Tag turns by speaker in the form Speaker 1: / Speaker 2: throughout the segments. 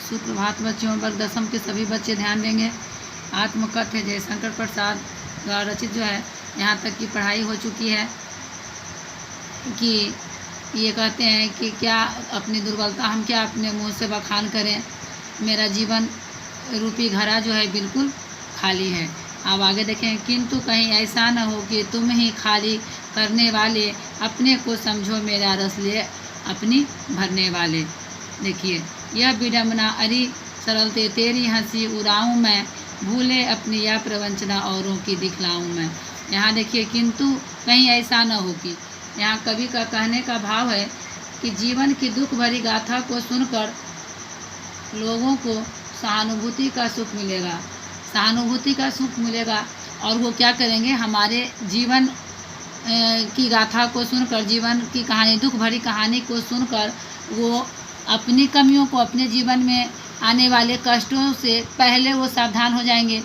Speaker 1: सुप्रभात बच्चों। वर्ग दसम के सभी बच्चे ध्यान देंगे। आत्मकथ्य जयशंकर प्रसाद द्वारा रचित जो है, यहाँ तक की पढ़ाई हो चुकी है कि ये कहते हैं कि क्या अपनी दुर्बलता हम क्या अपने मुंह से बखान करें, मेरा जीवन रूपी घड़ा जो है बिल्कुल खाली है। अब आगे देखें, किंतु कहीं ऐसा न हो कि तुम ही खाली करने वाले, अपने को समझो मेरा रस ले अपनी भरने वाले। देखिए, यह विडम्बना अरी सरलते तेरी हंसी उड़ाऊँ मैं, भूले अपनी यह प्रवंचना औरों की दिखलाऊँ मैं। यहाँ देखिए, किंतु कहीं ऐसा न हो कि, यहाँ कवि का कहने का भाव है कि जीवन की दुख भरी गाथा को सुनकर लोगों को सहानुभूति का सुख मिलेगा, सहानुभूति का सुख मिलेगा और वो क्या करेंगे, हमारे जीवन की गाथा को सुनकर, जीवन की कहानी, दुख भरी कहानी को सुनकर वो अपनी कमियों को, अपने जीवन में आने वाले कष्टों से पहले वो सावधान हो जाएंगे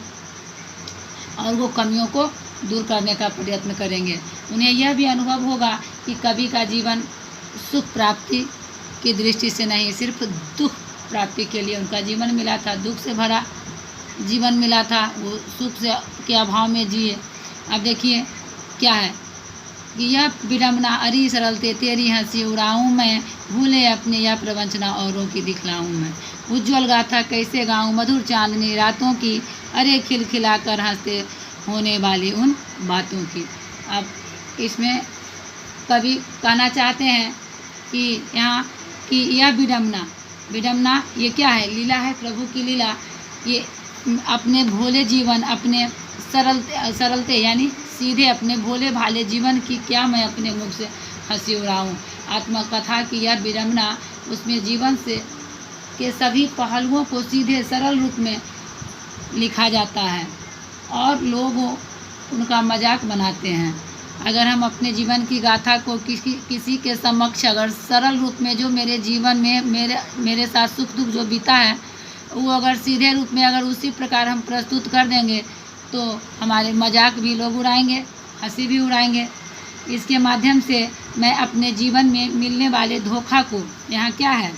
Speaker 1: और वो कमियों को दूर करने का प्रयत्न करेंगे। उन्हें यह भी अनुभव होगा कि कवि का जीवन सुख प्राप्ति की दृष्टि से नहीं, सिर्फ दुख प्राप्ति के लिए उनका जीवन मिला था, दुख से भरा जीवन मिला था, वो सुख से के अभाव में जिए। अब देखिए क्या है कि यह विडम्बना अरी सरलते तेरी हंसी उड़ाऊँ मैं, भूले अपने यह प्रवंचना औरों की दिखलाऊँ मैं। उज्ज्वल गाथा कैसे गाऊँ मधुर चांदनी रातों की, अरे खिलखिला कर हंसते होने वाली उन बातों की। अब इसमें कवि कहना चाहते हैं कि यहाँ कि यह विडम्बना ये क्या है, लीला है, प्रभु की लीला। ये अपने भोले जीवन, अपने सरलते यानी सीधे अपने भोले भाले जीवन की क्या मैं अपने मुख से हंसी उड़ाऊँ। आत्मकथा की यह विडम्बना, उसमें जीवन से के सभी पहलुओं को सीधे सरल रूप में लिखा जाता है और लोग उनका मजाक बनाते हैं। अगर हम अपने जीवन की गाथा को किसी के समक्ष अगर सरल रूप में, जो मेरे जीवन में मेरे साथ सुख दुख जो बीता है, वो अगर सीधे रूप में अगर उसी प्रकार हम प्रस्तुत कर देंगे तो हमारे मजाक भी लोग उड़ाएंगे, हंसी भी उड़ाएंगे। इसके माध्यम से मैं अपने जीवन में मिलने वाले धोखा को, यहाँ क्या है,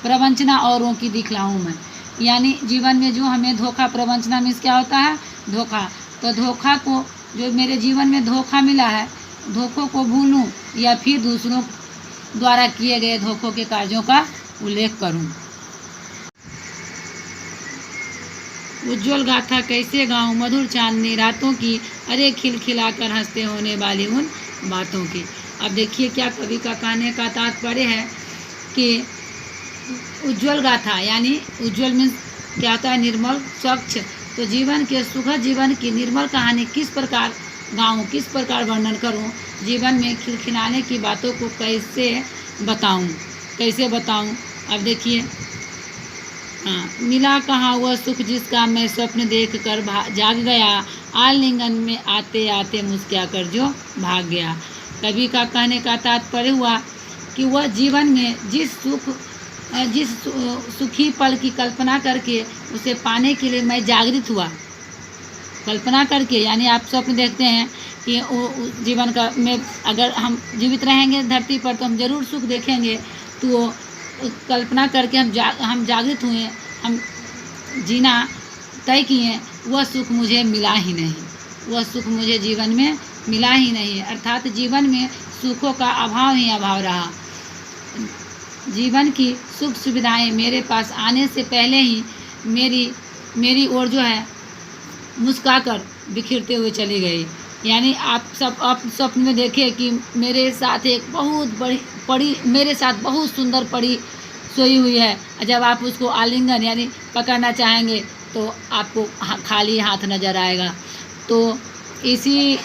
Speaker 1: प्रवंचना औरों की दिखलाऊँ मैं, यानी जीवन में जो हमें धोखा, प्रवंचना मीन्स क्या होता है, धोखा। तो धोखा को, जो मेरे जीवन में धोखा मिला है, धोखों को भूलूं या फिर दूसरों द्वारा किए गए धोखों के कार्यों का उल्लेख करूं। उज्ज्वल गाथा कैसे गाऊं मधुर चांदनी रातों की, अरे खिलखिला कर हंसते होने वाली उन बातों की। अब देखिए क्या कवि का कहने का तात्पर्य है कि उज्ज्वल गाथा, यानी उज्ज्वल मीन्स क्या होता है, निर्मल, स्वच्छ। तो जीवन के सुखद जीवन की निर्मल कहानी किस प्रकार गाऊं, किस प्रकार वर्णन करूं, जीवन में खिलखिलाने की बातों को कैसे बताऊं। अब देखिए, मिला कहाँ वह सुख जिसका मैं स्वप्न देख कर जाग गया, आलिंगन में आते आते मुस्कुरा कर जो भाग गया। कवि का कहने का तात्पर्य हुआ कि वह जीवन में जिस सुखी पल की कल्पना करके उसे पाने के लिए मैं जागृत हुआ, कल्पना करके, यानी आप स्वप्न देखते हैं कि जीवन का में अगर हम जीवित रहेंगे धरती पर तो हम जरूर सुख देखेंगे। तो वो कल्पना करके हम जागृत हुए, हम जीना तय किए, वह सुख मुझे मिला ही नहीं, वह सुख मुझे जीवन में मिला ही नहीं। अर्थात जीवन में सुखों का अभाव ही अभाव रहा। जीवन की सुख सुविधाएं मेरे पास आने से पहले ही मेरी ओर जो है मुस्कुराकर बिखरते हुए चली गई। यानी आप स्वप्न में देखें कि मेरे साथ एक बहुत मेरे साथ बहुत सुंदर परी सोई हुई है, जब आप उसको आलिंगन यानी पकड़ना चाहेंगे तो आपको खाली हाथ नजर आएगा। तो इसी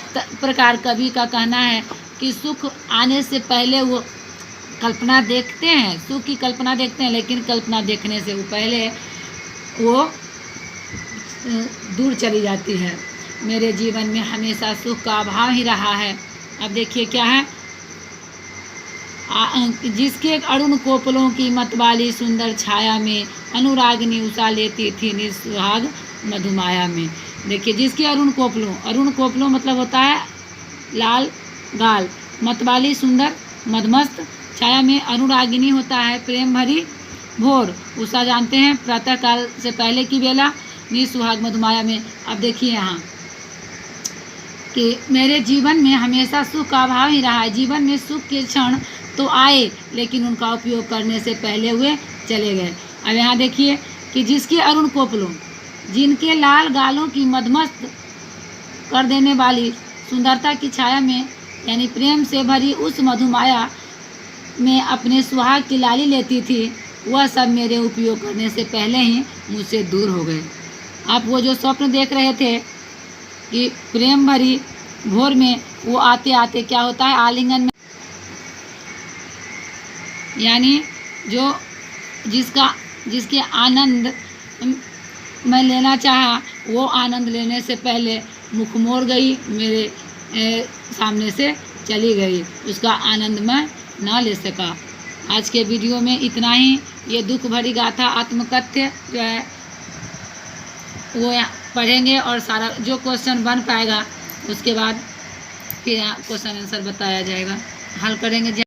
Speaker 1: प्रकार कवि का कहना है कि सुख आने से पहले वो कल्पना देखते हैं, सुख की कल्पना देखते हैं, लेकिन कल्पना देखने से वो पहले वो दूर चली जाती है। मेरे जीवन में हमेशा सुख का अभाव ही रहा है। अब देखिए क्या है, जिसके अरुण कोपलों की मतवाली सुंदर छाया में, अनुरागिनी उषा लेती थी निस्सुहाग मधुमाया में। देखिए, जिसके अरुण कोपलों मतलब होता है लाल गाल, मतवाली सुंदर मधमस्त छाया में, अनुरागिनी होता है प्रेम भरी भोर, उषा जानते हैं प्रातः काल से पहले की बेला, निसुहाग मधुमाया में। अब देखिए यहाँ कि मेरे जीवन में हमेशा सुख का अभाव ही रहा है। जीवन में सुख के क्षण तो आए, लेकिन उनका उपयोग करने से पहले हुए चले गए। अब यहाँ देखिए कि जिसके अरुण कोपलों, जिनके लाल गालों की मदमस्त कर देने वाली सुंदरता की छाया में, यानी प्रेम से भरी उस मधुमाया में अपने सुहाग की लाली लेती थी, वह सब मेरे उपयोग करने से पहले ही मुझसे दूर हो गए। आप वो जो स्वप्न देख रहे थे कि प्रेम भरी भोर में, वो आते आते क्या होता है, आलिंगन में, यानी जो जिसके आनंद मैं लेना चाहा, वो आनंद लेने से पहले मुख मोड़ गई, मेरे सामने से चली गई, उसका आनंद मैं ना ले सका। आज के वीडियो में इतना ही। ये दुख भरी गाथा आत्मकथ्य जो है वो पढ़ेंगे और सारा जो क्वेश्चन बन पाएगा उसके बाद फिर क्वेश्चन आंसर बताया जाएगा, हल करेंगे।